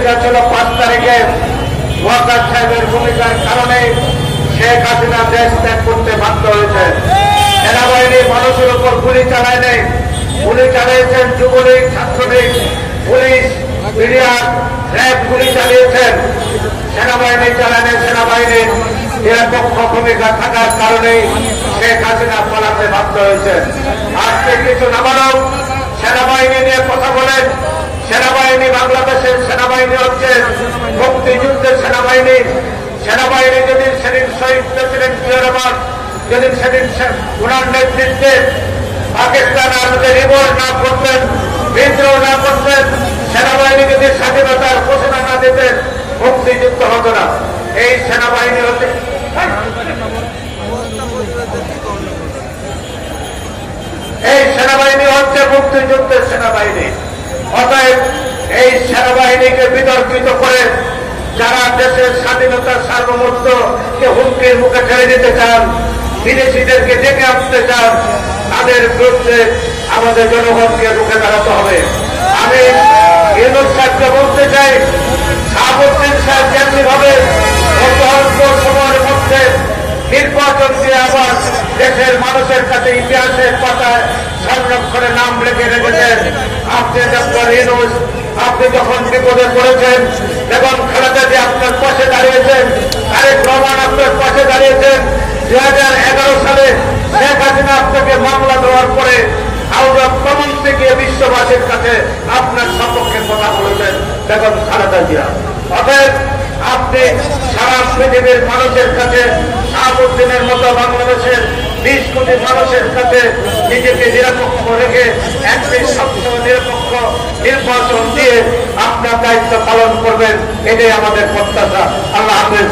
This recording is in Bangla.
সেটা ছিল 5 তারিখে ওয়াকার সাহেবের ভূমিকার কারণে শেখ হাসিনা দেশ ত্যাগ করতে বাধ্য হয়েছে। সেনাবাহিনী মানুষের উপর গুলি চালায় নেই, গুলি চালিয়েছেন Jubo League, Chhatra League, police, media, RAB গুলি চালিয়েছেন। সেনাবাহিনী চালানে সেনাবাহিনীর নিরপেক্ষ ভূমিকা থাকার কারণেই শেখ হাসিনা পালাতে বাধ্য হয়েছেন। আজকে কিছু নাবালক সেনাবাহিনী নিয়ে কথা বলেন। সেনাবাহিনী বাংলাদেশের সেনাবাহিনী হচ্ছে মুক্তিযুদ্ধের সেনাবাহিনী। সেনাবাহিনী যদি সেদিন শহীদ প্রেসিডেন্ট জিয়া রহমান যদি সেদিন ওনার নেতৃত্বে পাকিস্তান আর্মিতে রিভোল্ট না করতেন, বিদ্রোহ না করতেন, সেনাবাহিনী যদি স্বাধীনতার ঘোষণা না দিতেন, মুক্তিযুদ্ধ হতো না। এই সেনাবাহিনী হচ্ছে মুক্তিযুদ্ধের সেনাবাহিনী। অতএব এই সেনাবাহিনীকে বিতর্কিত করে যারা দেশের স্বাধীনতার সার্বভৌমত্বকে হুমকির মুখে ঠেলে দিতে চান, বিদেশিদেরকে ডেকে আনতে চান, তাদের বিরুদ্ধে আমাদের জনগণকে রুখে দাঁড়াতে হবে। আমি ইউনূস সাহেবকে বলতে চাই, শাহাবুদ্দিন সাহেব যেমনি ভাবে অল্প সময়ের মধ্যে নির্বাচন দিয়ে আবার দেশের মানুষের কাছে ইতিহাসের পাতায় সংরক্ষণের নাম লিখে রেখেছেন। আপনি ডক্টর ইউনূস, আপনি যখন বিপদে পড়েছেন, এবং খালেদা জিয়া আপনার পাশে দাঁড়িয়েছেন, তারেক রহমান আপনার পাশে দাঁড়িয়েছেন। 2011 সালে শেখ হাসিনা আপনাকে মামলা দেওয়ার পরে হাউস অব কমন্সে গিয়ে বিশ্ববাসীর কাছে আপনার সপক্ষে কথা বলেছেন বেগম খালেদা জিয়া। অতএব আপনি সারা পৃথিবীর মানুষের কাছে শাহাবুদ্দিনের মতো বাংলাদেশের 20 কোটি মানুষের কাছে নিজেকে নিরপেক্ষ রেখে একটি সবসময় নিরপেক্ষ নির্বাচন দিয়ে আপনার দায়িত্ব পালন করবেন, এটাই আমাদের প্রত্যাশা। আল্লাহ হাফেজ।